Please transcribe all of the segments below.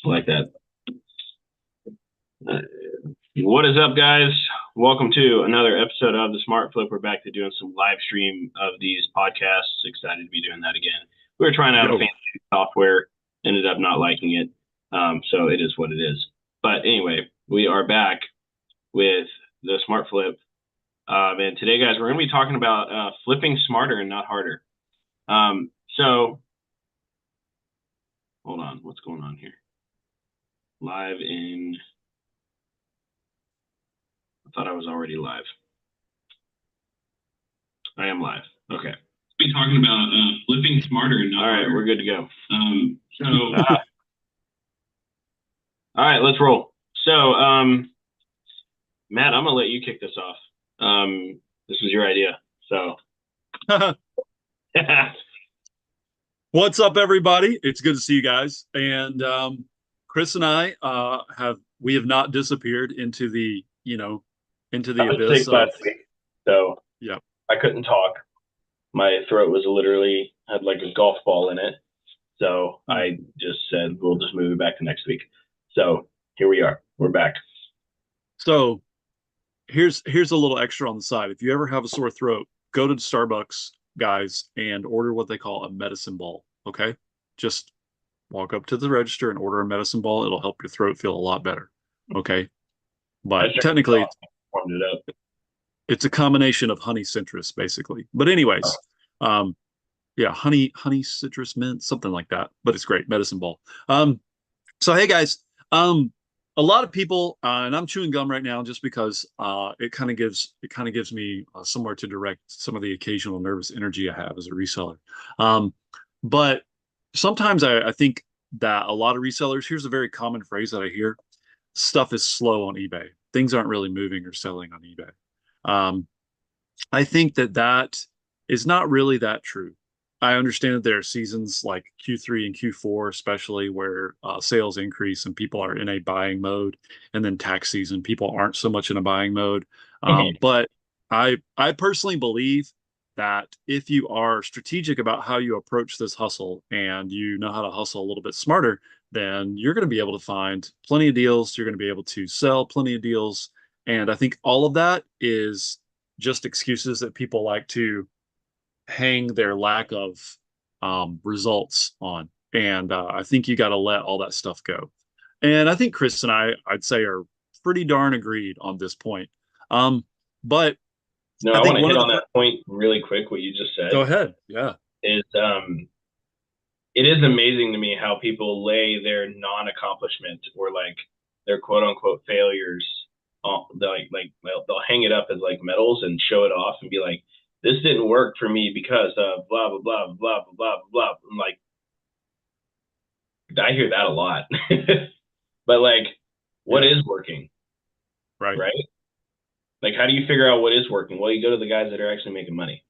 like that. Uh, what is up, guys? Welcome to another episode of the Smart Flip. We're back to doing some live stream of these podcasts. Excited to be doing that again. We were trying out a fancy software, ended up not liking it. So it is what it is. But anyway, we are back with the Smart Flip. And today, guys, we're going to be talking about flipping smarter and not harder. So hold on. What's going on here? Live in... I thought I was already live. I am live. Okay. We're talking about flipping smarter and not harder. All right, we're good to go. All right, let's roll. So, Matt, I'm going to let you kick this off. This was your idea. So. What's up, everybody? It's good to see you guys. And Chris and I have not disappeared into the, into the abyss. Last week, so yeah, I couldn't talk. My throat was literally had like a golf ball in it. So I just said, we'll just move it back to next week. So here we are. We're back. So here's a little extra on the side. If you ever have a sore throat, go to Starbucks, guys, and order what they call a medicine ball. Okay. Just walk up to the register and order a medicine ball. It'll help your throat feel a lot better. Okay. But technically, it's a combination of honey citrus, basically. But anyways, yeah, honey citrus mint, something like that. But it's great, medicine ball. So hey guys, a lot of people, and I'm chewing gum right now just because it kind of gives me somewhere to direct some of the occasional nervous energy I have as a reseller. But sometimes I think that a lot of resellers, here's a very common phrase that I hear: stuff is slow on eBay. Things aren't really moving or selling on eBay. I think that is not really that true. I understand that there are seasons like Q3 and Q4, especially where sales increase and people are in a buying mode, and then tax season, people aren't so much in a buying mode. But I personally believe that if you are strategic about how you approach this hustle and you know how to hustle a little bit smarter, then you're going to be able to find plenty of deals. You're going to be able to sell plenty of deals. And I think all of that is just excuses that people like to hang their lack of results on. And I think you got to let all that stuff go. And I think Chris and I'd say, are pretty darn agreed on this point. But no, I want to hit on that point really quick. What you just said. Go ahead. Yeah. Is it is amazing to me how people lay their non-accomplishment or like their quote unquote failures. They'll hang it up as like medals and show it off and be like, this didn't work for me because of blah, blah, blah, blah, blah, blah, blah. I'm like, I hear that a lot. But like, what is working? Right. Right? Like, how do you figure out what is working? Well, you go to the guys that are actually making money.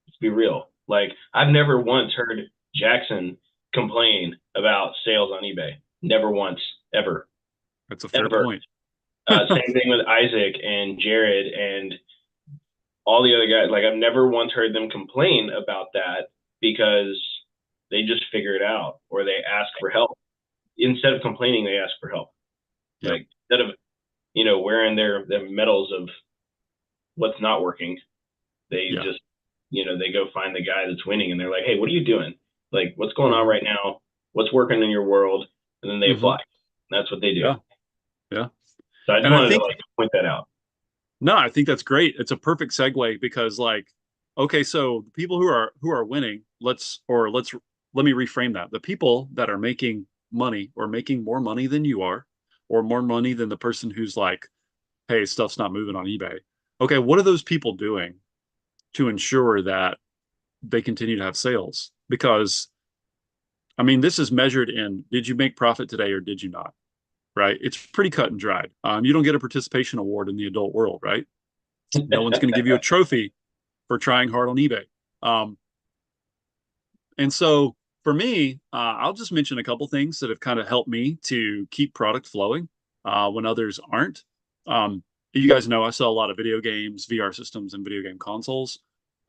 Let's be real. Like, I've never once heard Jackson complain about sales on eBay. Never once, ever. That's a fair point. Same thing with Isaac and Jared and all the other guys. Like, I've never once heard them complain about that because they just figure it out or they ask for help. Instead of complaining, they ask for help. Yep. Like, instead of, wearing their medals of what's not working, they just, they go find the guy that's winning and they're like, hey, what are you doing? Like, what's going on right now? What's working in your world? And then they apply. That's what they do. Yeah. So I just wanted to point that out. No, I think that's great. It's a perfect segue because, like, okay, so the people who are winning, let me reframe that. The people that are making money or making more money than you are, or more money than the person who's like, hey, stuff's not moving on eBay. Okay, what are those people doing to ensure that they continue to have sales? Because, I mean, this is measured in, did you make profit today or did you not? Right? It's pretty cut and dried. You don't get a participation award in the adult world, right? No one's going to give you a trophy for trying hard on eBay. And so for me, I'll just mention a couple things that have kind of helped me to keep product flowing when others aren't. You guys know I sell a lot of video games, VR systems, and video game consoles.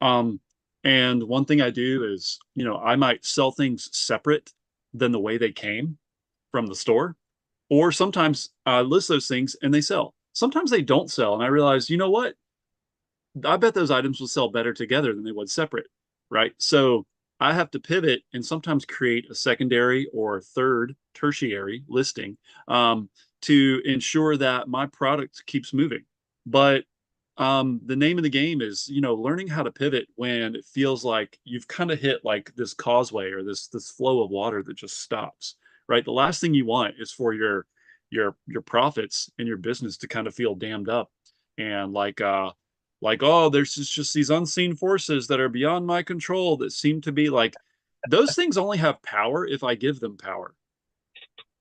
And one thing I do is, I might sell things separate than the way they came from the store. Or sometimes I list those things and they sell. Sometimes they don't sell. And I realize, you know what? I bet those items will sell better together than they would separate. Right. So I have to pivot and sometimes create a secondary or third tertiary listing to ensure that my product keeps moving. But the name of the game is, learning how to pivot when it feels like you've kind of hit like this causeway or this flow of water that just stops, right? The last thing you want is for your profits in your business to kind of feel dammed up and like, oh, there's just these unseen forces that are beyond my control that seem to be like those things only have power if I give them power.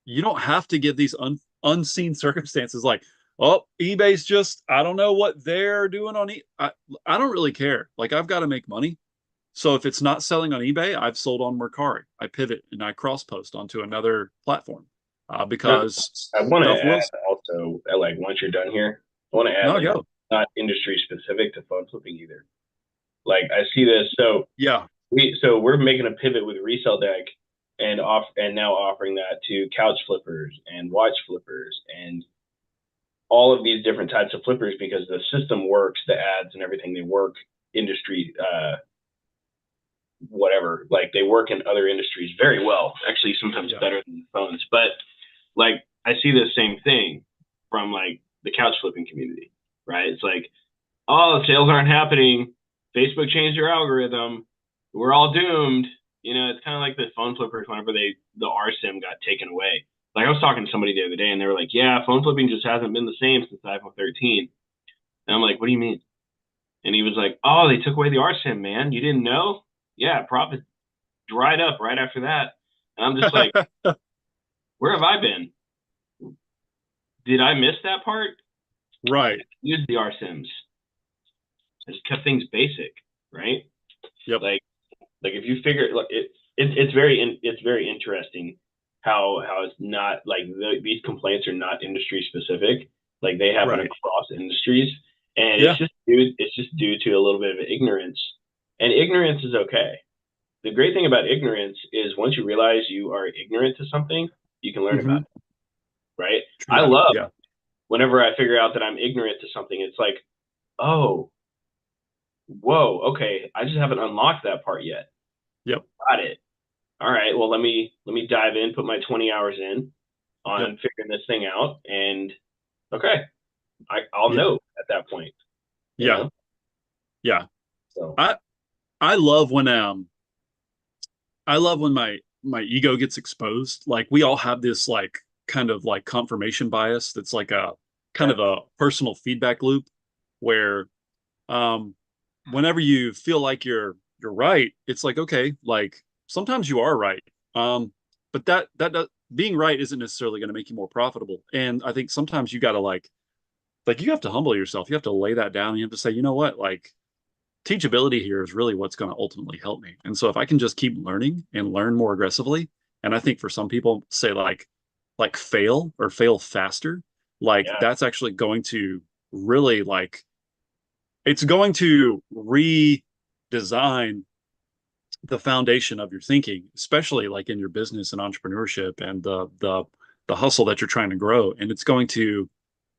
You don't have to give these unseen circumstances like, oh, eBay's just, I don't know what they're doing on I don't really care. Like, I've got to make money. So if it's not selling on eBay, I've sold on Mercari. I pivot and I cross post onto another platform Now, because I want to stuff will. add also, like once you're done here, I want to add No, like go. not industry specific to phone flipping either. Like I see this, so Yeah. we're making a pivot with Resell Deck and now offering that to couch flippers and watch flippers and all of these different types of flippers because the system works, the ads and everything they work industry whatever, like they work in other industries very well, actually sometimes Yeah. better than the phones. But like I see the same thing from like the couch flipping community, right? It's like, oh, sales aren't happening. Facebook changed their algorithm. We're all doomed. It's kind of like the phone flippers whenever the RSIM got taken away. Like I was talking to somebody the other day and they were like, yeah, phone flipping just hasn't been the same since the iPhone 13. And I'm like, what do you mean? And he was like, oh, they took away the RSIM, man. You didn't know? Yeah, profit dried up right after that. And I'm just like, where have I been? Did I miss that part? Right. Use the RSIMs. I just kept things basic, right? Yep. Like if you figure like it's very interesting how it's not like these complaints are not industry specific. Like they happen Right. across industries, and Yeah. it's just due to a little bit of ignorance, and ignorance is okay. The great thing about ignorance is once you realize you are ignorant to something, you can learn about Hmm. it, right? True I that. love Yeah. whenever I figure out that I'm ignorant to something. It's like, oh, whoa, okay, I just haven't unlocked that part yet. Yep. Got it. All right, well let me dive in, put my 20 hours in Yep. on figuring this thing out, and okay, I'll Yeah. know at that point, you Yeah. know. Yeah. So I I love when my ego gets exposed. Like we all have this like kind of like confirmation bias that's like a kind yeah, of a personal feedback loop where um whenever you feel like you're right, it's like okay, like sometimes you are right. But being right isn't necessarily going to make you more profitable. And I think sometimes you got to like you have to humble yourself. You have to lay that down. You have to say, you know what, like teachability here is really what's going to ultimately help me. And so if I can just keep learning and learn more aggressively, and I think for some people say like fail or fail faster, like yeah, that's actually going to really like it's going to redesign the foundation of your thinking, especially like in your business and entrepreneurship and the hustle that you're trying to grow. And it's going to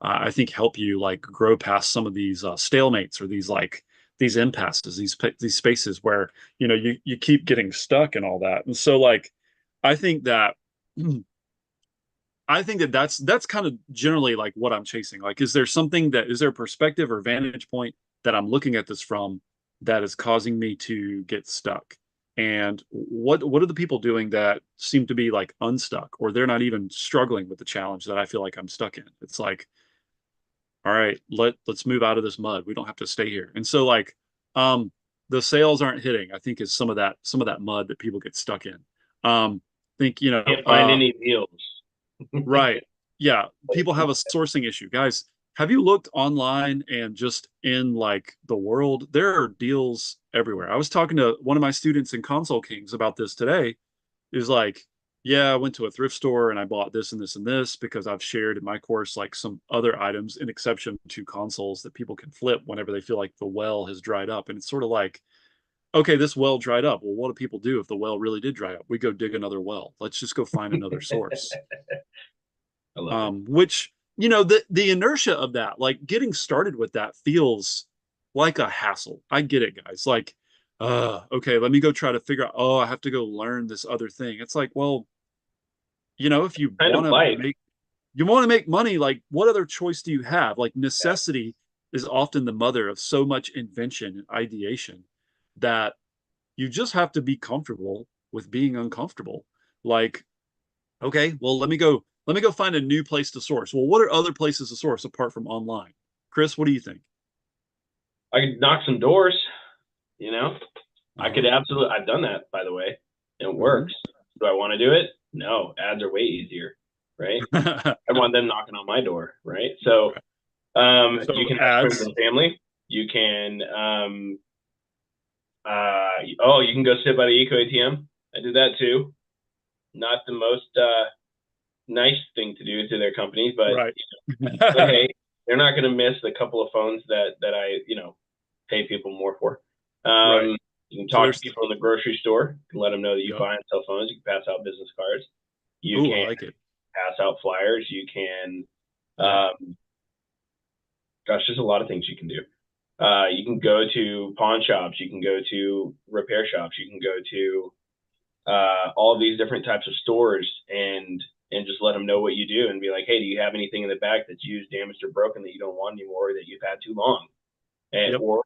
I think help you like grow past some of these stalemates or these impasses, these spaces where you keep getting stuck and all that. And so like I think that that's kind of generally like what I'm chasing. Like, is there a perspective or vantage point that I'm looking at this from that is causing me to get stuck? And what are the people doing that seem to be like unstuck or they're not even struggling with the challenge that I feel like I'm stuck in? It's like, all right, let's move out of this mud. We don't have to stay here. And so like um the sales aren't hitting, I think is some of that mud that people get stuck in. Think, can't find any deals. right. Yeah. People have a sourcing issue. Guys, have you looked online and just in like the world? There are deals everywhere. I was talking to one of my students in Console Kings about this today. Is like, yeah, I went to a thrift store and I bought this and this and this because I've shared in my course like some other items in exception to consoles that people can flip whenever they feel like the well has dried up. And it's sort of like, okay, this well dried up. Well, what do people do if the well really did dry up? We go dig another well. Let's just go find another source. I love it. Which, the inertia of that, like getting started with that feels like a hassle. I get it, guys. Like, okay, let me go try to figure out, oh, I have to go learn this other thing. It's like, well, if Kind of life. you want to make money, like what other choice do you have? Like necessity is often the mother of so much invention and ideation that you just have to be comfortable with being uncomfortable. Like, okay, well, let me go find a new place to source. Well, what are other places to source apart from online? Chris, what do you think? I could knock some doors, you know. I Uh-huh. could absolutely. I've done that, by the way. It Hmm. works. Do I want to do it? No. Ads are way easier, right? I want them knocking on my door, right? So you So can have friends ads. and family. You can oh, you can go sit by the Eco ATM. I did that too. Not the most nice thing to do to their companies, Right. but hey, they're not going to miss the couple of phones that I pay people more for. Right. You can So talk to there's, people in the grocery store. You can let them know that you yep. buy and sell phones. You can pass out business cards. You Oh, I can like it. pass out flyers. You can, Yep. gosh, there's a lot of things you can do. You can go to pawn shops. You can go to repair shops. You can go to all these different types of stores and just let them know what you do and be like, hey, do you have anything in the back that's used, damaged, or broken that you don't want anymore, or that you've had too long? Yep. Or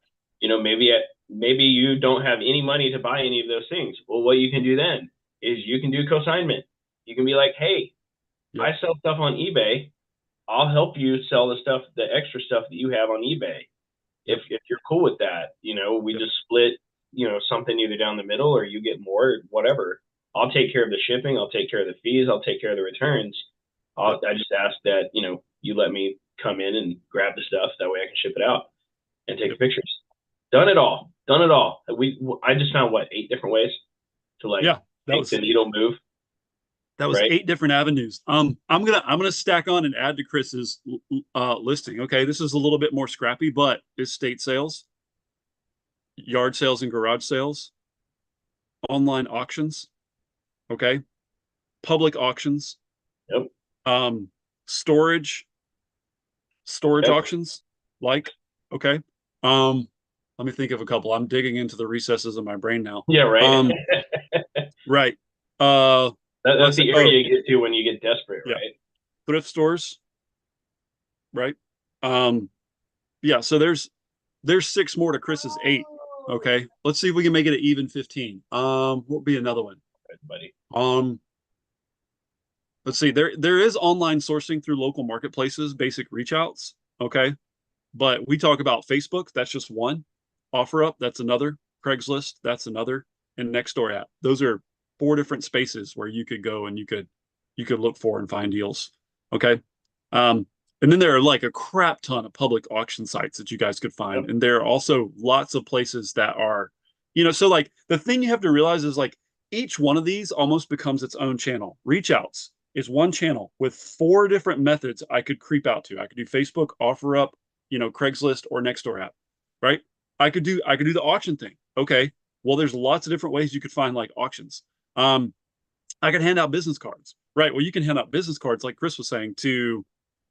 maybe you don't have any money to buy any of those things. Well, what you can do then is you can do consignment. You can be like, hey, Yep. I sell stuff on eBay. I'll help you sell the extra stuff that you have on eBay. If Yep. if you're cool with that, we Yep. just split, something either down the middle or you get more, whatever. I'll take care of the shipping. I'll take care of the fees. I'll take care of the returns. Yep. I just ask that, you let me come in and grab the stuff. That way I can ship it out and take Yep. the pictures. Done it all. Done it all. I just found what, 8 different ways to like Yeah. That make the was needle move, that was right? 8 different avenues. I'm gonna stack on and add to Chris's listing. Okay, this is a little bit more scrappy, but estate sales, yard sales and garage sales, online auctions, okay, public auctions, Yep. um, storage, storage Yep. auctions, like, okay. Um, Let me think of a couple. I'm digging into the recesses of my brain now. Yeah, right. Right. Uh, That's let's say, the oh, area you get to when you get desperate, yeah, right? thrift stores, right? Um, yeah, so there's 6 more to Chris's 8. Okay. Let's see if we can make it an even 15. What would be another one? Right, buddy. Um, let's see. There is online sourcing through local marketplaces, basic reach outs. Okay. But we talk about Facebook, that's just one. OfferUp, that's another. Craigslist, that's another. And Nextdoor app. Those are 4 different spaces where you could go and you could look for and find deals. Okay. Um, and then there are like a crap ton of public auction sites that you guys could find. Yep. And there are also lots of places that are, so like the thing you have to realize is like each one of these almost becomes its own channel. Reach outs is one channel with 4 different methods I could creep out to. I could do Facebook, OfferUp, Craigslist or Nextdoor app, right? I could do the auction thing. Okay. Well, there's lots of different ways you could find like auctions. Um, I could hand out business cards, right? Well, you can hand out business cards, like Chris was saying, to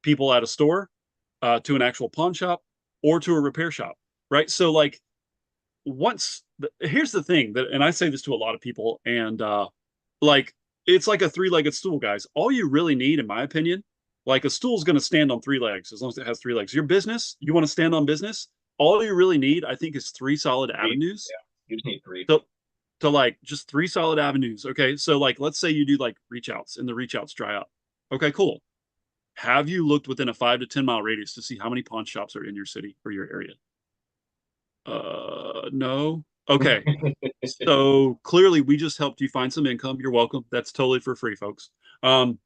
people at a store, to an actual pawn shop, or to a repair shop, right? So, like, here's the thing that, and I say this to a lot of people, and like, it's like a three-legged stool, guys. All you really need, in my opinion, like a stool is going to stand on 3 legs as long as it has 3 legs. Your business, you want to stand on business. All you really need, I think, is 3 solid Three. avenues Yeah. You just need three. to like just 3 solid avenues. Okay. So like let's say you do like reach outs and the reach outs dry up. Okay, cool. Have you looked within a 5 to 10 mile radius to see how many pawn shops are in your city or your area? No. Okay. So clearly we just helped you find some income. You're welcome. That's totally for free, folks. Um,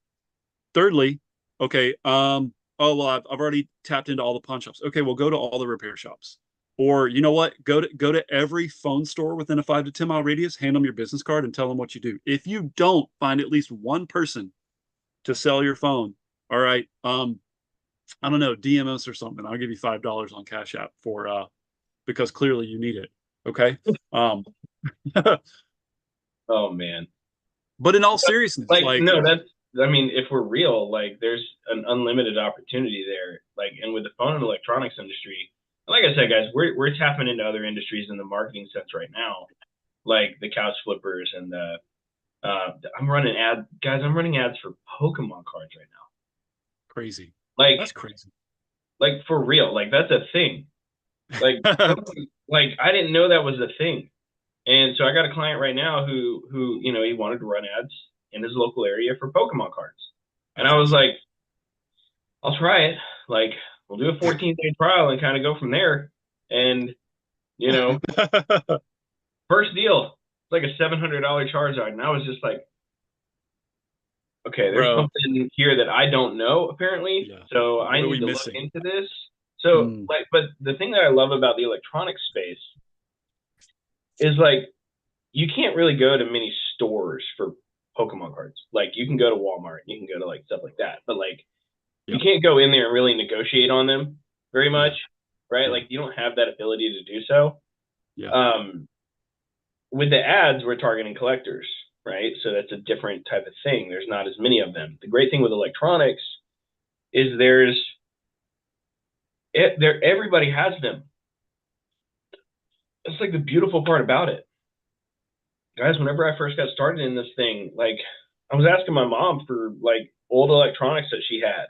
Thirdly, okay, oh well, I've already tapped into all the pawn shops. Okay, well, go to all the repair shops. Or you know what? Go to every phone store within a 5 to 10 mile radius, hand them your business card and tell them what you do. If you don't find at least one person to sell your phone, all right, I don't know, DM us or something. I'll give you $5 on Cash App for because clearly you need it. Okay. Um, Oh man. but in all seriousness, Like, like, no, that's, I mean, if we're real, like, there's an unlimited opportunity there. Like, and with the phone and electronics industry, like I said, guys, we're tapping into other industries in the marketing sense right now, like the couch flippers and the, I'm running ad, guys, I'm running ads for Pokemon cards right now. crazy. Like, That's crazy. like for real, like that's a thing. Like, like I didn't know that was a thing. And so I got a client right now who, he wanted to run ads in his local area for Pokemon cards. And That's I was awesome. like, I'll try it. Like, we'll do a 14-day trial and kind of go from there. And, you know, first deal, it's like a $700 Charizard. And I was just like, okay, there's Bro, something here that I don't know, apparently. yeah. So I What are need we to look missing? into this. So, Mm, like, but the thing that I love about the electronic space is like, you can't really go to many stores for Pokemon cards. Like, you can go to Walmart, you can go to like stuff like that. But like, you yeah, can't go in there and really negotiate on them very much, yeah, right? yeah, Like you don't have that ability to do so. yeah, Um, with the ads, we're targeting collectors, right? So that's a different type of thing. There's not as many of them. The great thing with electronics is there everybody has them. That's like the beautiful part about it, guys. Whenever I first got started in this thing, like I was asking my mom for like old electronics that she had,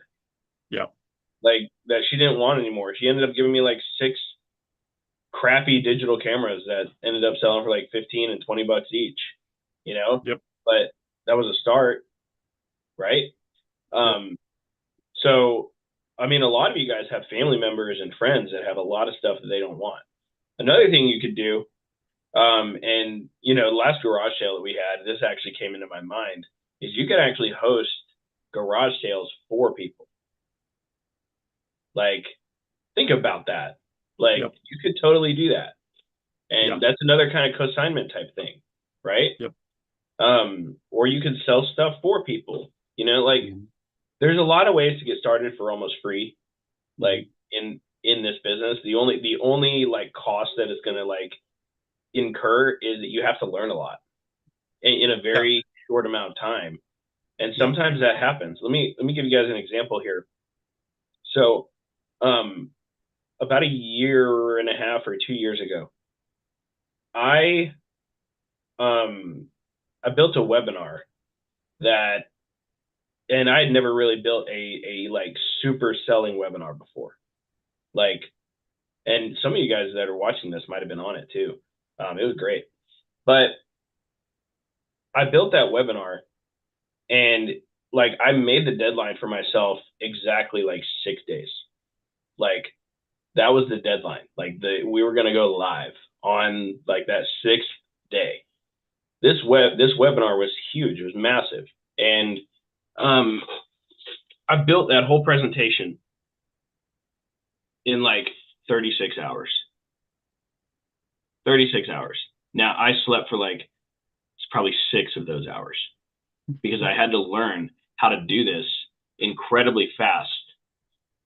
yeah. like that she didn't want anymore. She ended up giving me like six crappy digital cameras that ended up selling for like 15 and $20 each, you know, Yep, but that was a start, right? yep. Um, so, I mean, a lot of you guys have family members and friends that have a lot of stuff that they don't want. Another thing you could do, and the last garage sale that we had, this actually came into my mind, is you could actually host garage sales for people. Like, think about that. Like, Yep, you could totally do that. yeah, And that's another kind of consignment type thing, right? yep. Or you could sell stuff for people. Like Mhm, there's a lot of ways to get started for almost free. mhm. Like in this business, the only like cost that it's gonna like incur is that you have to learn a lot in a Yeah, very short amount of time. And yeah, sometimes that happens. Let me give you guys an example here. So, um, about a year and a half or 2 years ago, I um I built a webinar that and I had never really built a like super selling webinar before. Like, and some of you guys that are watching this might have been on it too. It was great, but I built that webinar and like I made the deadline for myself exactly like 6 days. Like that was the deadline. Like we were gonna go live on like that sixth day. This webinar was huge. It was massive, and um, I built that whole presentation in like 36 hours. 36 hours. Now I slept for like it's probably 6 of those hours because I had to learn how to do this incredibly fast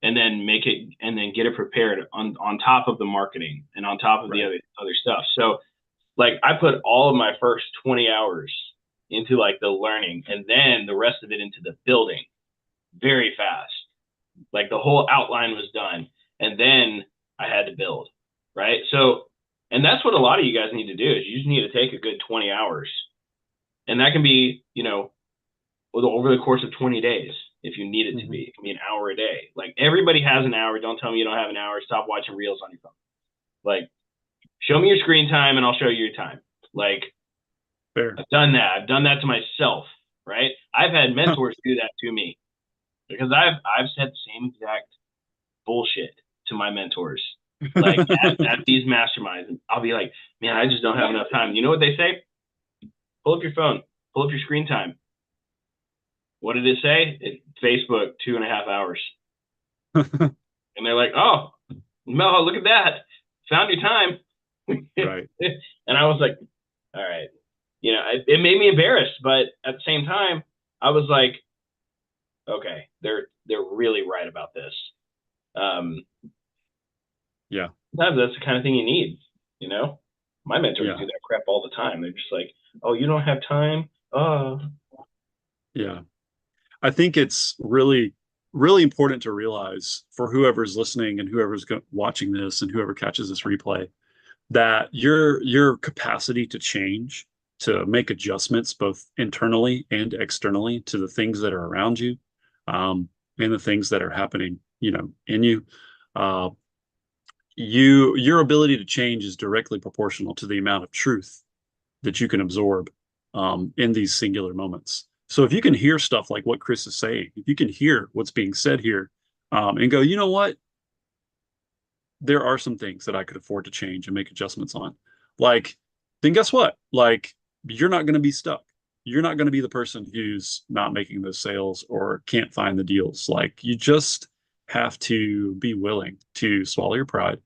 and then make it and then get it prepared on top of the marketing and on top of the right. other stuff. So like I put all of my first 20 hours into like the learning and then the rest of it into the building very fast. Like the whole outline was done and then I had to build, right? So and that's what a lot of you guys need to do is you just need to take a good 20 hours. And that can be, over the course of 20 days if you need it to Hmm. be. It can be an hour a day. Like everybody has an hour. Don't tell me you don't have an hour. Stop watching reels on your phone. Like show me your screen time and I'll show you your time. Like Fair. I've done that. I've done that to myself, right? I've had mentors do that to me because I've said the same exact bullshit to my mentors. Like at these masterminds, I'll be like, man, I just don't have enough time. You know what they say? Pull up your phone, pull up your screen time. What did it say? Facebook 2.5 hours, and they're like, oh, no, look at that, found your time. Right. And I was like, all right, it made me embarrassed, but at the same time, I was like, okay, they're really right about this. Um, Yeah. Sometimes that's the kind of thing you need, you know. My mentors Yeah. do that crap all the time. They're just like, oh, you don't have time? Oh, Yeah. I think it's really, really important to realize for whoever's listening and whoever's watching this and whoever catches this replay that your capacity to change, to make adjustments both internally and externally to the things that are around you, and the things that are happening, in you, uh, your ability to change is directly proportional to the amount of truth that you can absorb in these singular moments. So if you can hear stuff like what Chris is saying, if you can hear what's being said here, and go, you know what, there are some things that I could afford to change and make adjustments on. Like, then guess what? Like, you're not going to be stuck. You're not going to be the person who's not making those sales or can't find the deals. Like, you just have to be willing to swallow your pride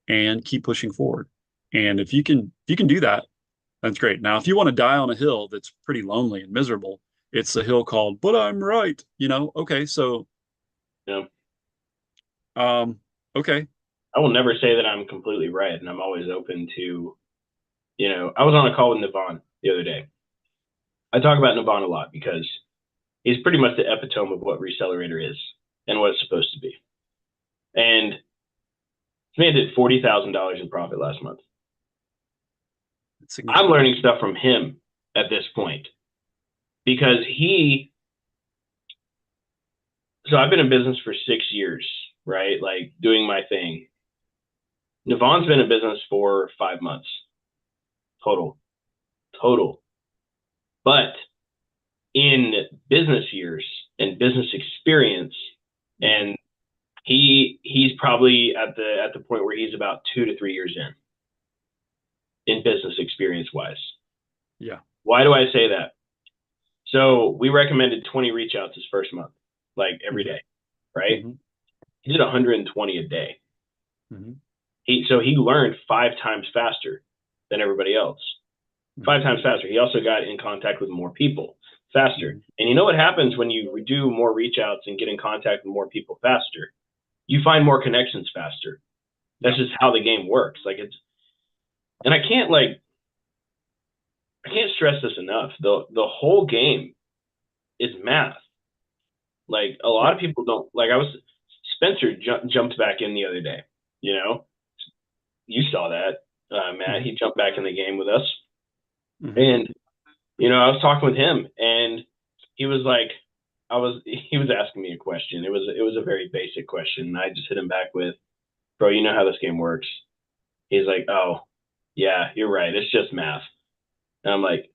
and keep pushing forward. And if you can do that, that's great. Now, if you want to die on a hill that's pretty lonely and miserable, it's a hill called, but I'm right. Okay, so you know, um, okay. I will never say that I'm completely right, and I'm always open to, I was on a call with Navon the other day. I talk about Navon a lot because he's pretty much the epitome of what Recelerator is and what it's supposed to be. And he did $40,000 in profit last month. I'm learning stuff from him at this point because so I've been in business for 6 years, right? Like doing my thing. Navon's been in business for 5 months total. But in business years and business experience, and he's probably at the point where he's about 2 to 3 years in business experience wise. Yeah. Why do I say that? So we recommended 20 reach outs his first month, like every day, right? Mm-hmm. He did 120 a day. Mm-hmm. So he learned 5 times faster than everybody else. 5 times faster. He also got in contact with more people faster. Mm-hmm. And you know what happens when you do more reach outs and get in contact with more people faster? You find more connections faster. That's just how the game works. And I can't stress this enough. The whole game is math. Like a lot of people don't Spencer jumped back in the other day. You saw that, Matt. He jumped back in the game with us. Mm-hmm. And, I was talking with him and he was like, he was asking me a question. It was a very basic question. And I just hit him back with, bro, you know how this game works. He's like, oh, yeah, you're right. It's just math. And I'm like,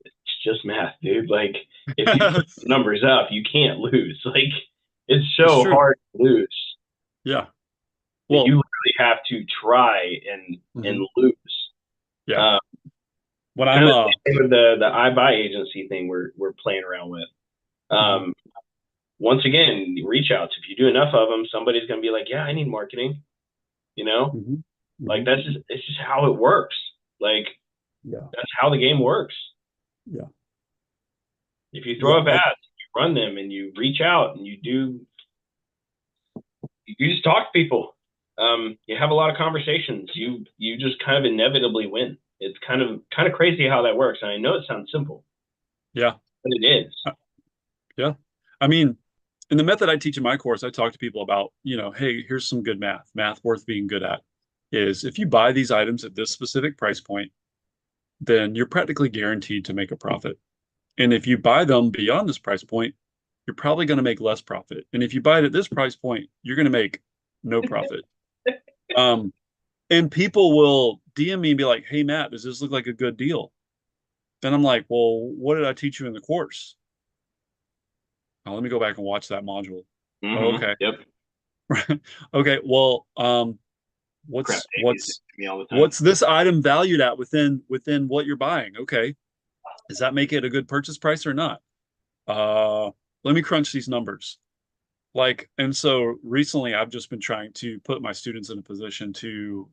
it's just math, dude. Like, if you put numbers up, you can't lose. Like, it's so hard to lose. Yeah. Well, you really have to try and lose. Yeah. When I'm with the iBuy agency thing we're playing around with. Once again, reach outs. If you do enough of them, somebody's gonna be like, yeah, I need marketing. Like it's just how it works. Like, that's how the game works. Yeah. If you throw up ads, you run them, and you reach out, and you just talk to people. You have a lot of conversations. You just kind of inevitably win. It's kind of crazy how that works. And I know it sounds simple. Yeah. But it is. Yeah. I mean, in the method I teach in my course, I talk to people about, hey, here's some good math worth being good at. Is if you buy these items at this specific price point, then you're practically guaranteed to make a profit. And if you buy them beyond this price point, you're probably going to make less profit. And if you buy it at this price point, you're going to make no profit. And people will DM me and be like, hey, Matt, does this look like a good deal? Then I'm like, well, what did I teach you in the course? Oh, let me go back and watch that module. Mm-hmm. Oh, okay. Yep. Okay. Well, what's this item valued at within what you're buying? Okay. Does that make it a good purchase price or not? Let me crunch these numbers. And so recently I've just been trying to put my students in a position to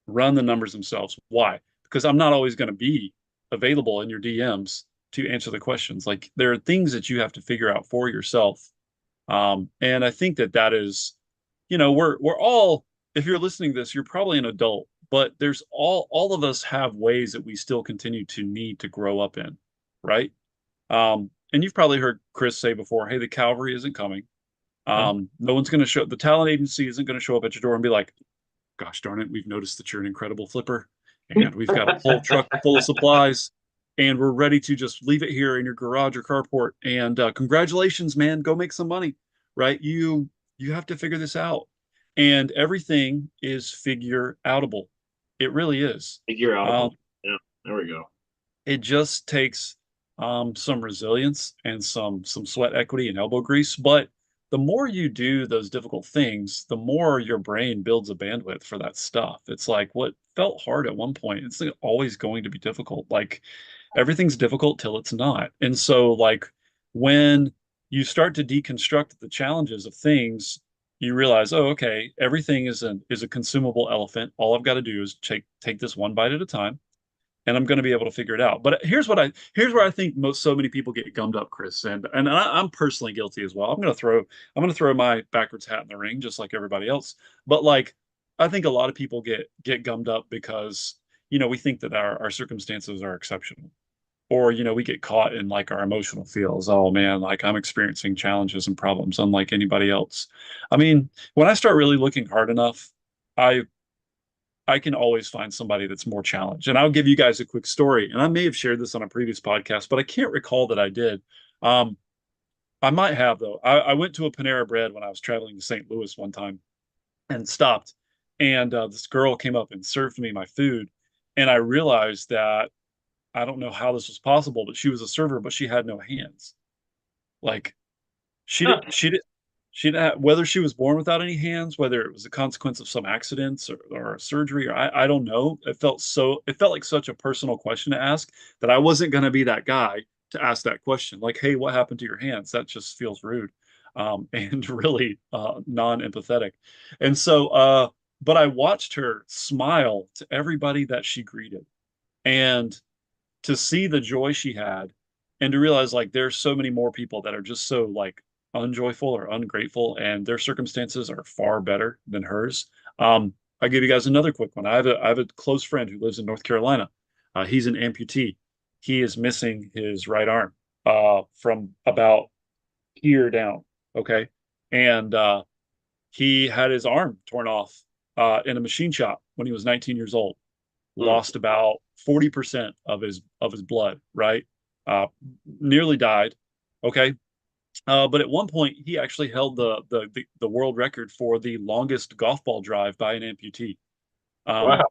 run the numbers themselves. Why? Because I'm not always going to be available in your DMs to answer the questions. Like, there are things that you have to figure out for yourself. And I think that is, we're all, if you're listening to this, you're probably an adult but there's all of us have ways that we still continue to need to grow up in, right? And you've probably heard Chris say before, hey, the cavalry isn't coming. Huh? No one's going to show, the talent agency isn't going to show up at your door and be like, gosh darn it, we've noticed that you're an incredible flipper and we've got a whole truck full of supplies and we're ready to just leave it here in your garage or carport. And congratulations, man, go make some money, right? You have to figure this out. And everything is figure outable. It really is. Figure Um, outable. Yeah, there we go. it just takes some resilience and some sweat equity and elbow grease. But the more you do those difficult things, the more your brain builds a bandwidth for that stuff. It's like what felt hard at one point, it's like always going to be difficult. Like everything's difficult till it's not. And so like when you start to deconstruct the challenges of things, you realize, oh, okay, everything is a consumable elephant. All I've got to do is take this one bite at a time and I'm going to be able to figure it out. But here's where I think so many people get gummed up, Chris, and I'm personally guilty as well. I'm going to throw my backwards hat in the ring just like everybody else. But like I think a lot of people get gummed up because we think that our circumstances are exceptional. Or, we get caught in like our emotional feels. Oh man, like I'm experiencing challenges and problems unlike anybody else. I mean, when I start really looking hard enough, I I can always find somebody that's more challenged. And I'll give you guys a quick story. And I may have shared this on a previous podcast, but I can't recall that I did. Um, I might have though. I went to a Panera Bread when I was traveling to St. Louis one time and stopped. And this girl came up and served me my food. And I realized that I don't know how this was possible, but she was a server, but she had no hands. Like she Huh. did, she didn't have, whether she was born without any hands, whether it was a consequence of some accidents or surgery, or I don't know. It felt like such a personal question to ask that I wasn't going to be that guy to ask that question. Like, hey, what happened to your hands? That just feels rude, and really non-empathetic. And so, but I watched her smile to everybody that she greeted, and to see the joy she had and to realize like there's so many more people that are just so like unjoyful or ungrateful and their circumstances are far better than hers. I'll give you guys another quick one. I have a close friend who lives in North Carolina. He's an amputee. He is missing his right arm from about here down. Okay. And he had his arm torn off in a machine shop when he was 19 years old, Hmm. lost about 40% of his blood, right? Uh, Nearly died. Okay. But at one point, he actually held the world record for the longest golf ball drive by an amputee. Um, Wow.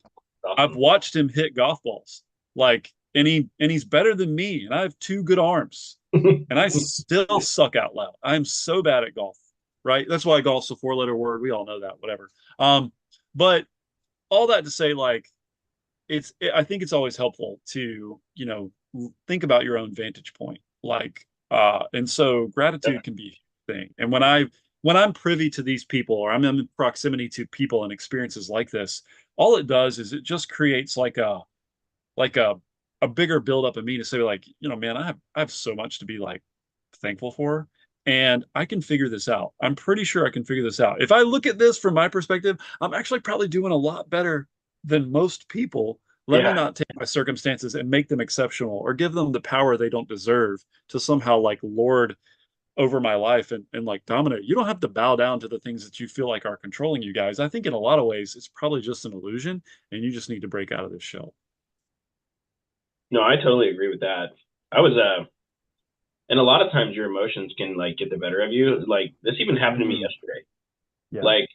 I've Awesome. watched him hit golf balls, like, and he's better than me, and I have two good arms, and I still suck out loud. I'm so bad at golf, right? That's why golf's a four-letter word. We all know that, whatever. But all that to say, like, I think it's always helpful to think about your own vantage point, like and so gratitude can be a thing. And when I'm privy to these people or I'm in proximity to people and experiences like this, all it does is it just creates like a bigger buildup of me to say like, man, I have so much to be like thankful for, and I can figure this out. I'm pretty sure I can figure this out. If I look at this from my perspective, I'm actually probably doing a lot better than most people. Let me Yeah. not take my circumstances and make them exceptional or give them the power they don't deserve to somehow like lord over my life and like dominate. You don't have to bow down to the things that you feel like are controlling you guys. I think in a lot of ways it's probably just an illusion and you just need to break out of this shell. No, I totally agree with that. I was and a lot of times your emotions can like get the better of you. Like this even happened to me Mm, yesterday. yeah. Like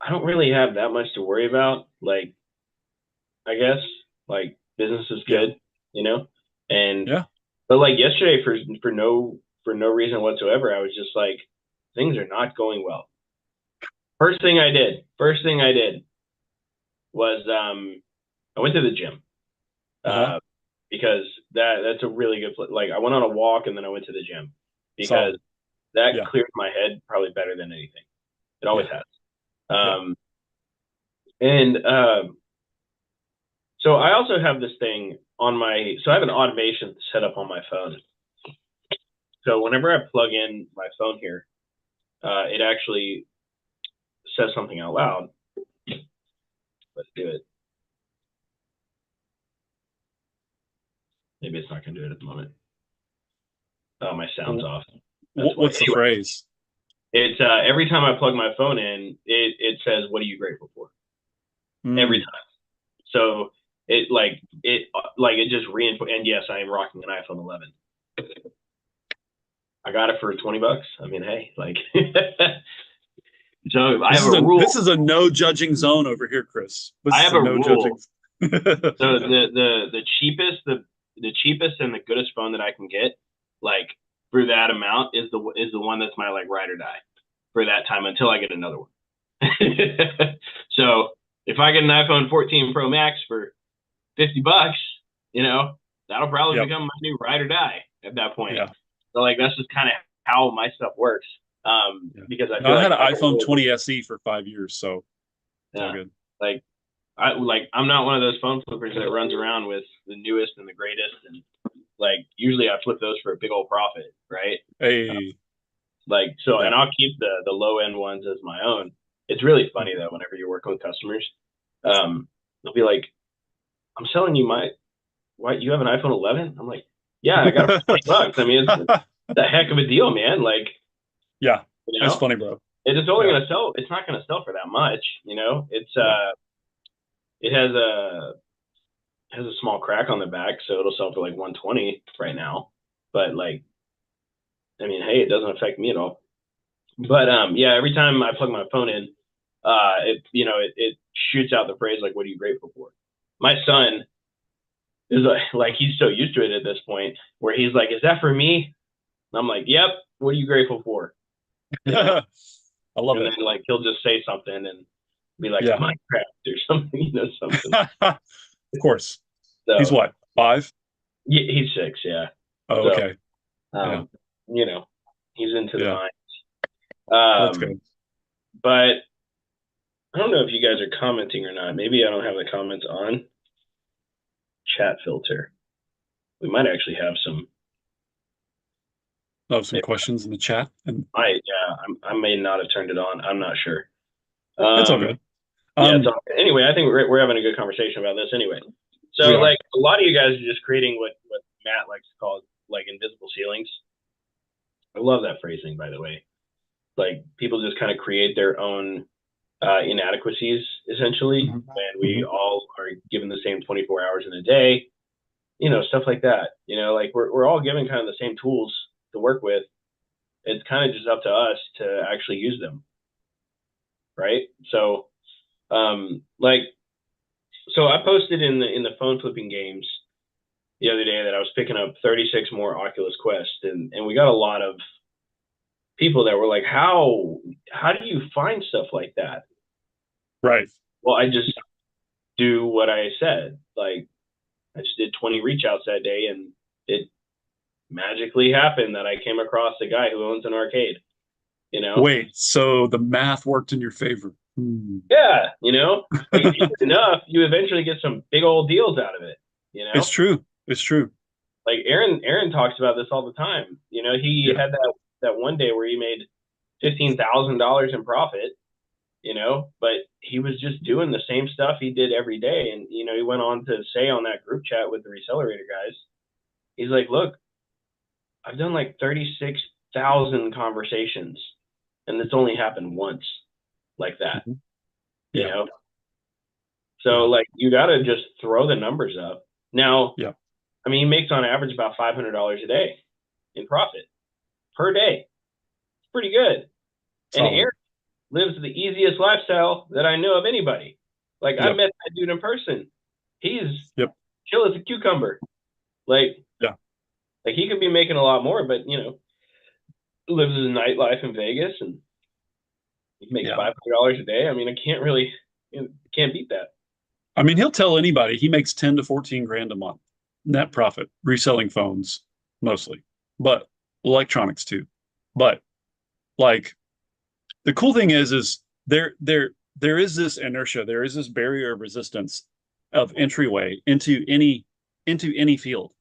I don't really have that much to worry about. Like I guess like business is Yeah. good, you know? And Yeah. but like yesterday for no reason whatsoever, I was just like things are not going well. First thing I did was I went to the gym. Uh-huh. Uh because that's a really good like I went on a walk and then I went to the gym because Solid. that Yeah. cleared my head probably better than anything. It always Yeah. has. Yeah. And so I also have this thing on my so I have an automation set up on my phone. So whenever I plug in my phone here, it actually says something out loud. Let's do it. Maybe it's not going to do it at the moment. Oh, my sound's off. That's why. What's the phrase? It's every time I plug my phone in, it says, "What are you grateful for?" Every time. So it just reinforces. And yes, I am rocking an iPhone 11. I got it for $20. I mean, hey, like, so I have a rule. This is a no judging zone over here, Chris. I have a no rule. Judging. So the cheapest and the goodest phone that I can get, like for that amount, is the one that's my like ride or die for that time until I get another one. So if I get an iPhone 14 Pro Max for $50, that'll probably become my new ride or die at that point. Yeah. So like that's just kind of how my stuff works. Because I had an iPhone 20 SE for 5 years, so it's all good. I'm not one of those phone flippers that runs around with the newest and the greatest, and like usually I flip those for a big old profit, right? Hey, and I'll keep the low end ones as my own. It's really funny though whenever you're working with customers, they'll be like, "I'm selling you what? You have an iPhone 11?" I'm like, "Yeah, I got it for $20. I mean, it's a heck of a deal, man." Like, yeah, that's funny, bro. It's only gonna sell. It's not gonna sell for that much, It's it has a small crack on the back, so it'll sell for like 120 right now. But like, I mean, hey, it doesn't affect me at all. But yeah, every time I plug my phone in, it shoots out the phrase like, "What are you grateful for?" My son is like he's so used to it at this point where he's like, "Is that for me?" And I'm like, "Yep. What are you grateful for?" I love it. And then like he'll just say something and be like, Minecraft or something, something. Of course. So, he's what, 5? Yeah, he's 6. Yeah. Oh, so, okay. He's into the mines. That's good. But I don't know if you guys are commenting or not. Maybe I don't have the comments on. Chat filter. We might actually have some. Some questions in the chat. And I may not have turned it on. I'm not sure. It's all good. Anyway, I think we're having a good conversation about this anyway. So like a lot of you guys are just creating what Matt likes to call like invisible ceilings. I love that phrasing, by the way. Like people just kind of create their own inadequacies essentially, and we all are given the same 24 hours in a day, stuff like that. Like we're all given kind of the same tools to work with. It's kind of just up to us to actually use them, right? So so I posted in the phone flipping games the other day that I was picking up 36 more Oculus Quest, and we got a lot of people that were like, how do you find stuff like that? Right. Well, I just do what I said. Like I just did 20 reach outs that day, and it magically happened that I came across a guy who owns an arcade. Wait, so the math worked in your favor? Yeah, like if you do enough, you eventually get some big old deals out of it. It's true. It's true. Like Aaron talks about this all the time. He had that one day where he made $15,000 in profit. But he was just doing the same stuff he did every day. And, he went on to say on that group chat with the Recelerator guys, he's like, look, I've done like 36,000 conversations, and it's only happened once like that, So like, you got to just throw the numbers up. Now, I mean, he makes on average about $500 a day in profit per day. It's pretty good. And Aaron lives the easiest lifestyle that I know of anybody. Like I met that dude in person. He's chill as a cucumber. Like he could be making a lot more, but lives his nightlife in Vegas and he makes $500 a day. I mean, I can't really can't beat that. I mean, he'll tell anybody he makes 10 to 14 grand a month net profit reselling phones mostly, but electronics too. But like the cool thing is there is this inertia, there is this barrier of resistance of entryway into any field.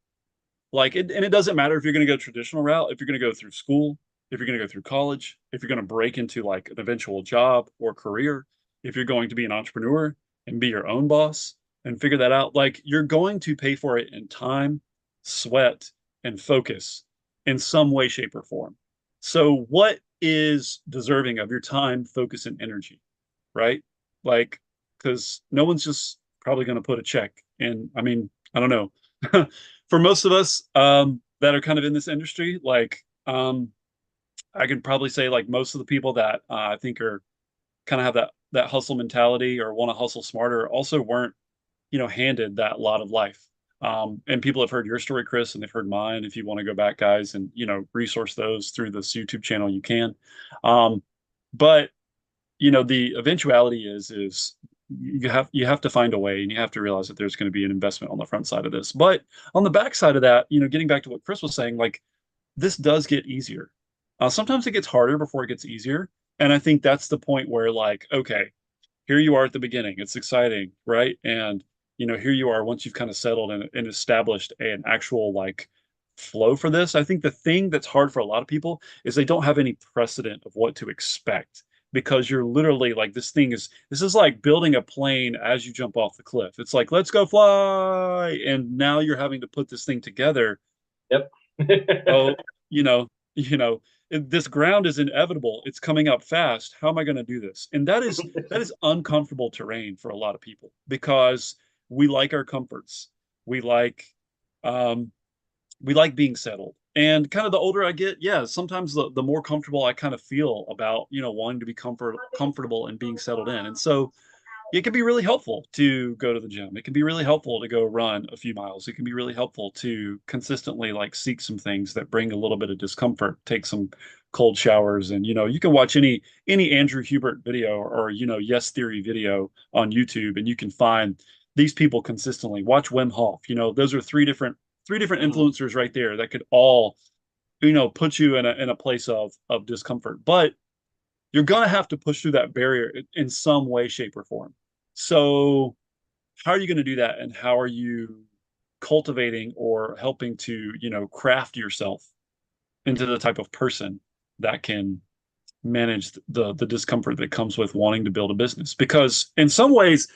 Like and it doesn't matter if you're going to go traditional route, if you're going to go through school, if you're going to go through college, if you're going to break into like an eventual job or career, if you're going to be an entrepreneur, and be your own boss and figure that out, like you're going to pay for it in time, sweat, and focus in some way, shape, or form. So, what is deserving of your time, focus, and energy, right? Like, because no one's just probably going to put a check. And I mean, I don't know. For most of us that are kind of in this industry, like, I could probably say like most of the people that I think are kind of have that hustle mentality or want to hustle smarter also weren't, handed that lot of life. And people have heard your story, Chris, and they've heard mine. If you want to go back, guys, and resource those through this YouTube channel, you can. Um, but the eventuality is you have to find a way, and you have to realize that there's going to be an investment on the front side of this. But on the back side of that, getting back to what Chris was saying, like this does get easier. Sometimes it gets harder before it gets easier. And I think that's the point where, like, okay, here you are at the beginning. It's exciting, right? And, here you are once you've kind of settled and established an actual, like, flow for this. I think the thing that's hard for a lot of people is they don't have any precedent of what to expect because you're literally like, this is like building a plane as you jump off the cliff. It's like, let's go fly. And now you're having to put this thing together. Yep. Oh, you know, you know, this ground is inevitable. It's coming up fast. How am I going to do this? And that is uncomfortable terrain for a lot of people because we like our comforts. We like um we like being settled. And kind of the older I get, yeah, sometimes the more comfortable I kind of feel about, wanting to be comfortable and being settled in. And so it can be really helpful to go to the gym. It can be really helpful to go run a few miles. It can be really helpful to consistently like seek some things that bring a little bit of discomfort, take some cold showers. And you can watch any Andrew Hubert video or Yes Theory video on YouTube, and you can find these people consistently. Watch Wim Hof. Those are three different Mhm. influencers right there that could all put you in a place of discomfort. But you're going to have to push through that barrier in some way, shape, or form. So, how are you going to do that? And how are you cultivating or helping to, craft yourself into the type of person that can manage the discomfort that comes with wanting to build a business? Because in some ways,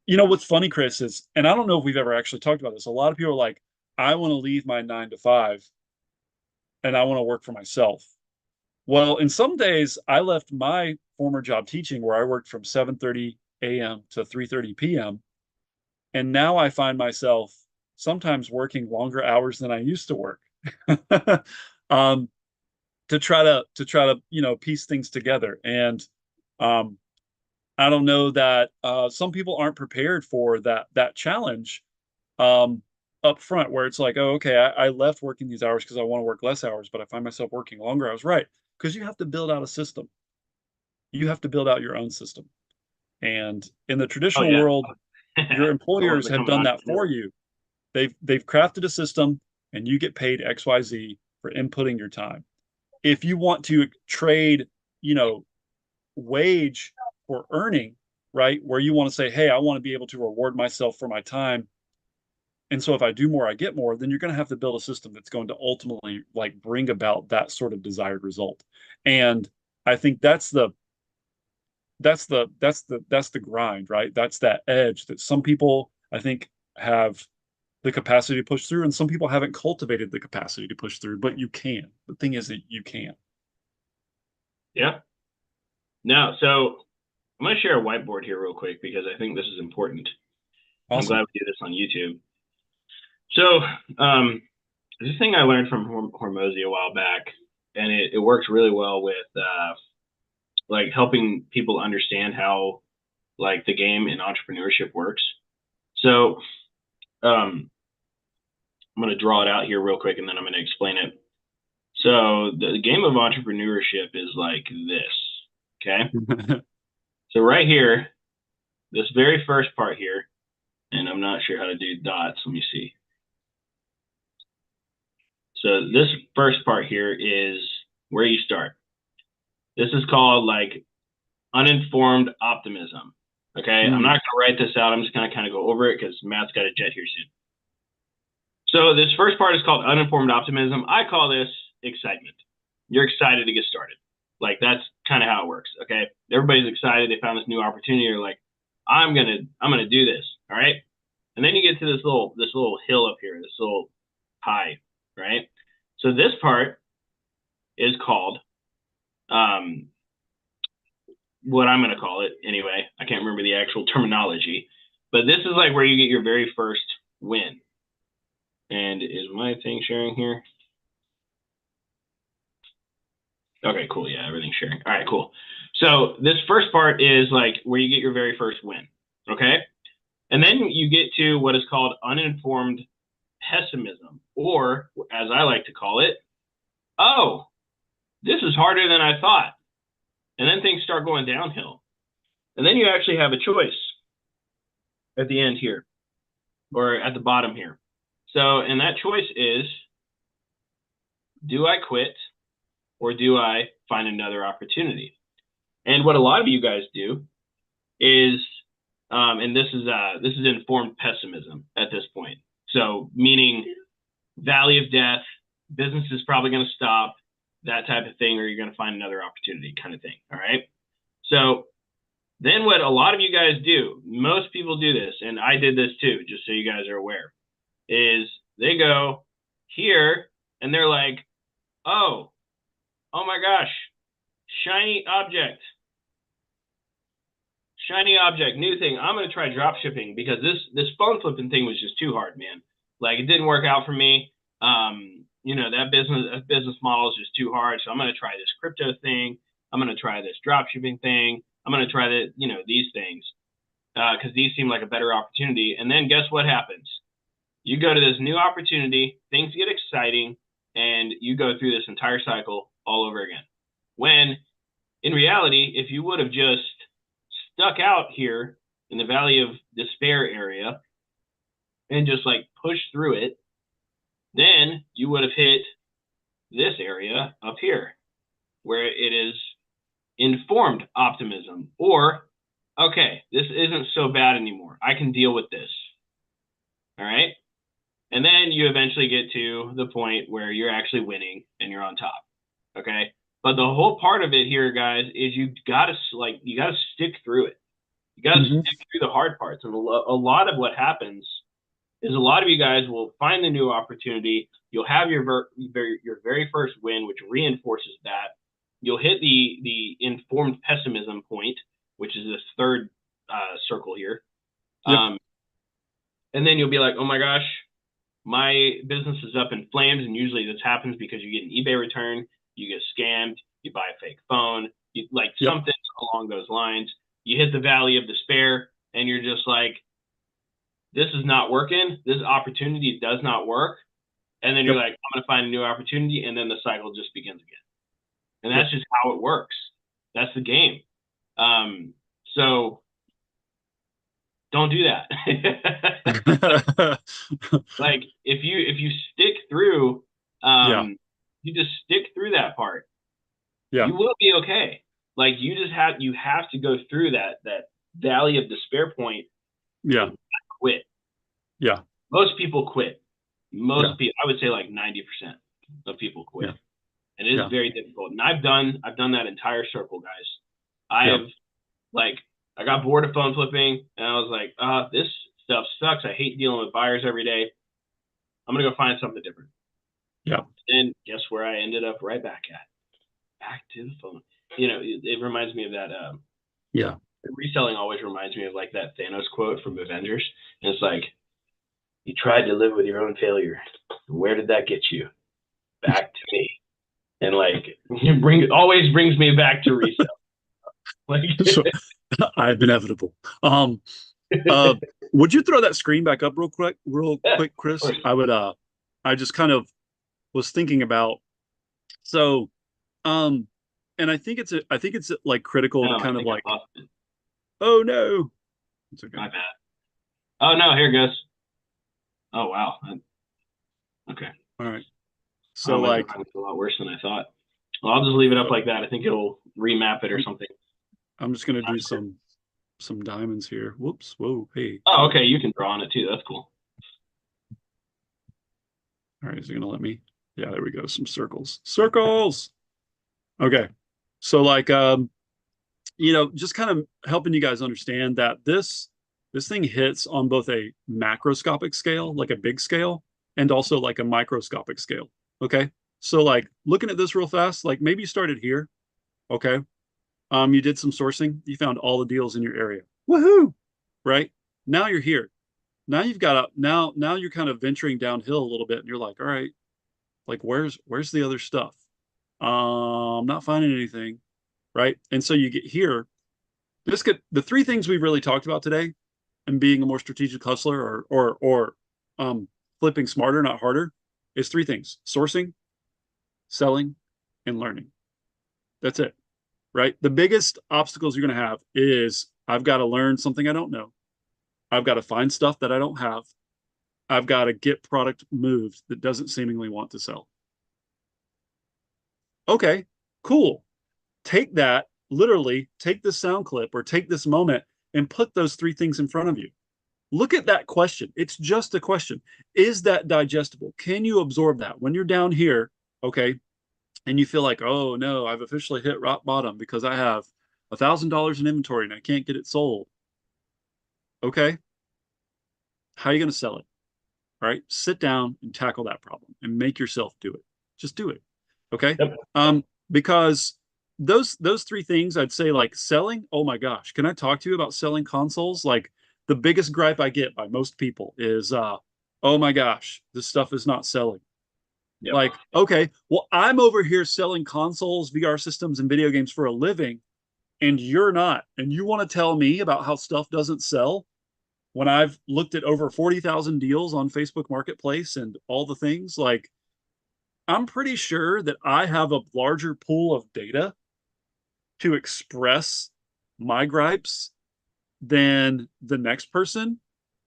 what's funny, Chris, is, and I don't know if we've ever actually talked about this, a lot of people are like, I want to leave my 9 to 5 and I want to work for myself. Well, in some days, I left my former job teaching where I worked from 7:30 a.m. to 3:30 p.m. And now I find myself sometimes working longer hours than I used to work. um, to try to piece things together. And um, I don't know that some people aren't prepared for that challenge um, up front, where it's like, oh, okay, I left working these hours because I want to work less hours, but I find myself working longer hours. Right, because you have to build out a system. You have to build out your own system. And in the Oh traditional yeah. world, your I want to employers have become an done that for entrepreneur. you. They've crafted a system and you get paid XYZ for inputting your time. If you want to trade, you know, wage for earning, right? Where you want to say, hey, I want to be able to reward myself for my time. And so if I do more, I get more, then you're going to have to build a system that's going to ultimately like bring about that sort of desired result. And I think that's the grind, right? That's that edge that some people I think have the capacity to push through, and some people haven't cultivated the capacity to push through, but you can. The thing is that you can. Yeah. No, so I'm going to share a whiteboard here real quick because I think this is important. I'm glad Awesome. we do this on YouTube. So, this thing I learned from Hormozy a while back, and it works really well with like helping people understand how like the game in entrepreneurship works. So, um, I'm going to draw it out here real quick, and then I'm going to explain it. So, the game of entrepreneurship is like this. Okay. So right here, this very first part here, and I'm not sure how to do dots. Let me see. So this first part here is where you start. This is called like uninformed optimism. Okay, I'm Mm. not going to write this out. I'm just going to kind of go over it because Matt's got a jet here soon. So this first part is called uninformed optimism. I call this excitement. You're excited to get started. Like that's kind of how it works. Okay, everybody's excited. They found this new opportunity. You're like, I'm gonna do this. All right. And then you get to this little hill up here, this little high, right? So this part is called um what I'm gonna call it anyway. I can't remember the actual terminology, but this is like where you get your very first win. And is my thing sharing here? Okay, cool. Yeah, everything's sharing. All right, cool. So this first part is like where you get your very first win. Okay. And then you get to what is called uninformed pessimism, or as I like to call it, oh, this is harder than I thought. And then things start going downhill. And then you actually have a choice at the end here, or at the bottom here. So, and that choice is, do I quit or do I find another opportunity? And what a lot of you guys do is, and this is informed pessimism at this point. So, meaning valley of death, business is probably going to stop, that type of thing, or you're going to find another opportunity, kind of thing. All right. So then what a lot of you guys do, most people do this, and I did this too, just so you guys are aware, is they go here and they're like, oh, oh my gosh, shiny object, new thing. I'm going to try drop shipping because this phone flipping thing was just too hard, man. Like it didn't work out for me. That business model is just too hard. So I'm going to try this crypto thing. I'm going to try this drop shipping thing. I'm going to try these things because these seem like a better opportunity. And then guess what happens? You go to this new opportunity, things get exciting, and you go through this entire cycle all over again. When in reality, if you would have just stuck out here in the Valley of Despair area and just like pushed through it, then you would have hit this area up here where it is informed optimism, or okay, this isn't so bad anymore. I can deal with this. All right. And then you eventually get to the point where you're actually winning and you're on top. Okay. But the whole part of it here, guys, is you gotta stick through it. You gotta stick through the hard parts. And a lot of what happens is a lot of you guys will find the new opportunity. You'll have your very first win, which reinforces that. You'll hit the informed pessimism point, which is this third circle here. Yep. And then you'll be like, oh my gosh, my business is up in flames. And usually this happens because you get an eBay return, you get scammed, you buy a fake phone, something along those lines. You hit the valley of despair and you're just like, this is not working. This opportunity does not work. And then you're like, I'm going to find a new opportunity. And then the cycle just begins again. And that's just how it works. That's the game. So don't do that. Like if you stick through, you just stick through that part. You will be okay. Like you have to go through that valley of despair point. Quit. Most people quit. Most people, I would say like 90% of people quit. And it is very difficult. And I've done that entire circle, guys. I got bored of phone flipping and I was like, this stuff sucks. I hate dealing with buyers every day. I'm going to go find something different. And guess where I ended up right back at? Back to the phone. It reminds me of that. Reselling always reminds me of like that Thanos quote from Avengers. And it's like, you tried to live with your own failure. Where did that get you? Back to me. And like, always brings me back to resell. Like, I'm inevitable. Would you throw that screen back up real quick, Chris? I would. I just kind of was thinking about. So, and I think it's like critical to kind of like. Oh no! It's okay. My bad. Oh no! Here it goes. Oh wow. Okay. All right. So like, it's a lot worse than I thought. Well, I'll just leave it up like that. I think it'll remap it or something. I'm just gonna do some diamonds here. Whoops! Whoa! Hey. Oh, okay. You can draw on it too. That's cool. All right. Is it gonna let me? Yeah. There we go. Some circles. Circles. Okay. So like just kind of helping you guys understand that this thing hits on both a macroscopic scale, like a big scale, and also like a microscopic scale. Okay. So like looking at this real fast, like maybe you started here. Okay. You did some sourcing, you found all the deals in your area. Woohoo! Right? Now you're here. Now you've got now you're kind of venturing downhill a little bit and you're like, all right, like where's the other stuff? I'm not finding anything, right? And so you get here. The three things we've really talked about today and being a more strategic hustler or flipping smarter, not harder, is three things: sourcing, selling, and learning. That's it, right? The biggest obstacles you're going to have is I've got to learn something I don't know. I've got to find stuff that I don't have. I've got to get product moved that doesn't seemingly want to sell. Okay, cool. Take that, literally take this sound clip or take this moment and put those three things in front of you. Look at that question. It's just a question. Is that digestible? Can you absorb that? When you're down here, okay, and you feel like, oh no, I've officially hit rock bottom because I have $1,000 in inventory and I can't get it sold. Okay, how are you going to sell it? All right, sit down and tackle that problem and make yourself do it. Just do it. Okay. Yep. Because those three things I'd say, like selling, oh my gosh, can I talk to you about selling consoles? Like the biggest gripe I get by most people is oh my gosh, this stuff is not selling. Yep. Like, okay, well, I'm over here selling consoles, VR systems, and video games for a living, and you're not. And you want to tell me about how stuff doesn't sell when I've looked at over 40,000 deals on Facebook Marketplace and all the things? Like, I'm pretty sure that I have a larger pool of data to express my gripes than the next person.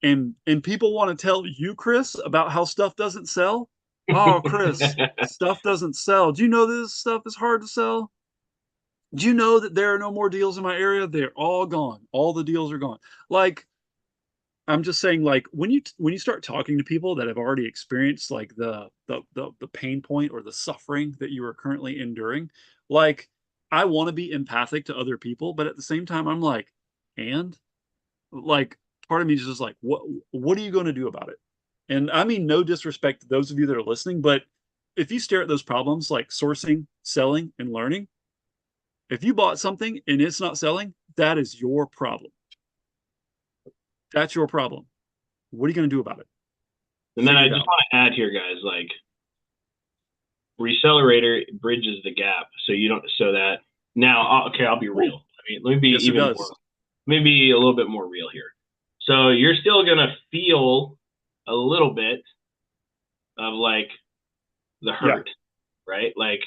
And people want to tell you, Chris, about how stuff doesn't sell. Oh, Chris, stuff doesn't sell. Do you know this stuff is hard to sell? Do you know that there are no more deals in my area? They're all gone. All the deals are gone. Like, I'm just saying, like when you start talking to people that have already experienced like the pain point or the suffering that you are currently enduring, like I want to be empathic to other people, but at the same time, I'm like, and like part of me is just like, what are you going to do about it? And I mean, no disrespect to those of you that are listening, but if you stare at those problems like sourcing, selling, and learning, if you bought something and it's not selling, that is your problem. That's your problem. What are you going to do about it? And then Figure I it just out. want to add here, guys, like Recelerator bridges the gap so you don't so that now okay, I'll be real. I mean, let me be Yes, it even more does. maybe a little bit more real here. So you're still gonna feel a little bit of like the Yeah. hurt, right? Like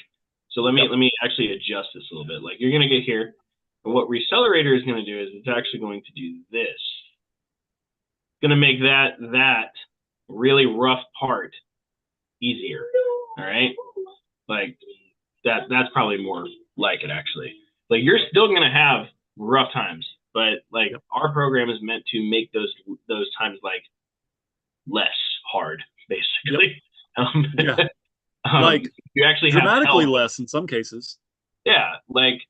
so Yep. let me actually adjust this a little bit. Like you're gonna get here, and what Recelerator is gonna do is it's actually going to do this. It's gonna make that really rough part easier. All right. Like that's probably more like it actually. Like you're still gonna have rough times, but like Yep. our program is meant to make those times like less hard, Yep. basically. Yeah. Like You actually have dramatically help. less in some cases. Yeah, like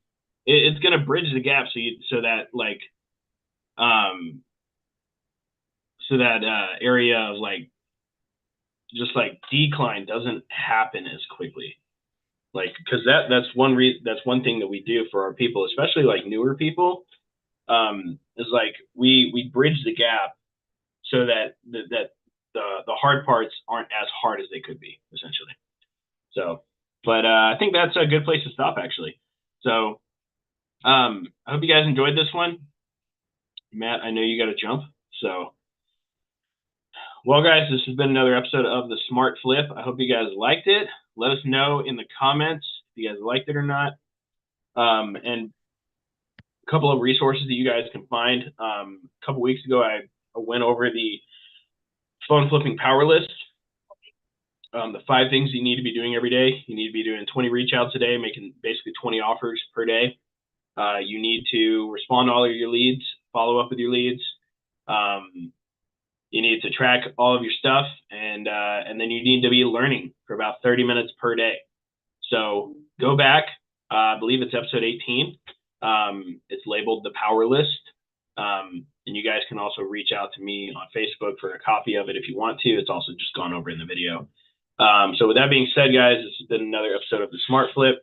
it's gonna bridge the gap so that like um so that area of like just like decline doesn't happen as quickly. Like because that's one thing that we do for our people, especially like newer people, is like we bridge the gap so that the hard parts aren't as hard as they could be essentially. So but I think that's a good place to stop actually. So I hope you guys enjoyed this one. Matt, I know you got to jump. So well guys, this has been another episode of the Smart Flip. I hope you guys liked it. Let us know in the comments if you guys liked it or not. And a couple of resources that you guys can find. A couple weeks ago, I went over the phone flipping power list. The 5 things you need to be doing every day. You need to be doing 20 reach outs a day, making basically 20 offers per day. You need to respond to all of your leads, follow up with your leads. You need to track all of your stuff, and then you need to be learning for about 30 minutes per day. So go back. I believe it's episode 18. It's labeled the Power List. And you guys can also reach out to me on Facebook for a copy of it if you want to. It's also just gone over in the video. So with that being said, guys, this has been another episode of the Smart Flip.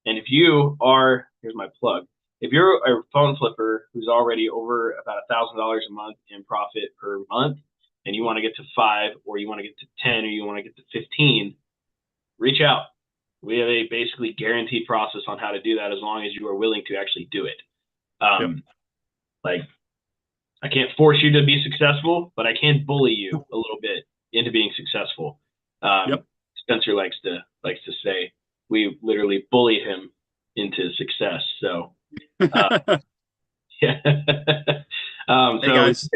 And if you are, here's my plug. If you're a phone flipper who's already over about $1,000 a month in profit per month, and you want to get to 5, or you want to get to 10, or you want to get to 15, reach out. We have a basically guaranteed process on how to do that as long as you are willing to actually do it. Like, I can't force you to be successful, but I can bully you a little bit into being successful. Spencer likes to say we literally bullied him into success. So, yeah. Hey guys,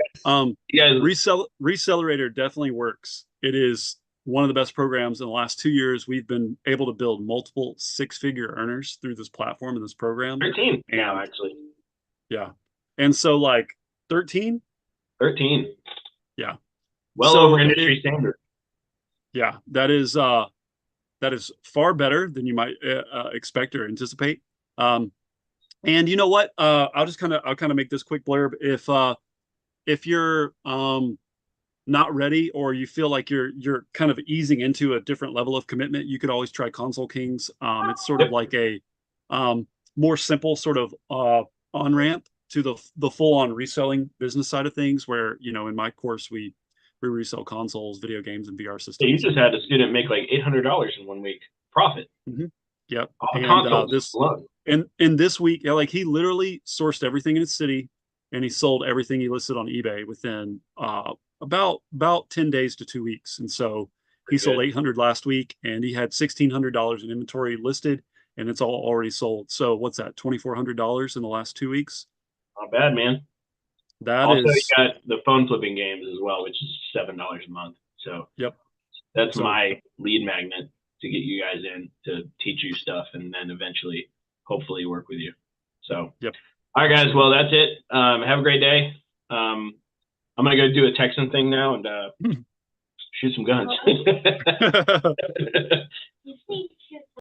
Recelerator definitely works. It is one of the best programs in the last 2 years. We've been able to build multiple 6-figure earners through this platform and this program. 13 now, actually. Yeah. And so like 13? 13. Yeah. Well over industry standard. Yeah, that is far better than you might expect or anticipate. And you know what? I'll kind of make this quick blurb. If you're not ready, or you feel like you're kind of easing into a different level of commitment, you could always try Console Kings. It's sort of like a more simple sort of on ramp to the full on reselling business side of things, where, you know, in my course we resell consoles, video games, and VR systems. Yeah, you just had a student make like $800 in 1 week profit. Yep. And this week, like, he literally sourced everything in his city, and he sold everything he listed on eBay within about 10 days to 2 weeks. And so he sold 800 last week, and he had $1,600 in inventory listed, and it's all already sold. So what's that? $2,400 in the last 2 weeks. Not bad, man. Also, you got the phone flipping games as well, which is $7 a month. So that's my lead magnet to get you guys in, to teach you stuff, and then eventually, hopefully, work with you. So, all right, guys. Well, that's it. Have a great day. I'm gonna go do a Texan thing now and shoot some guns.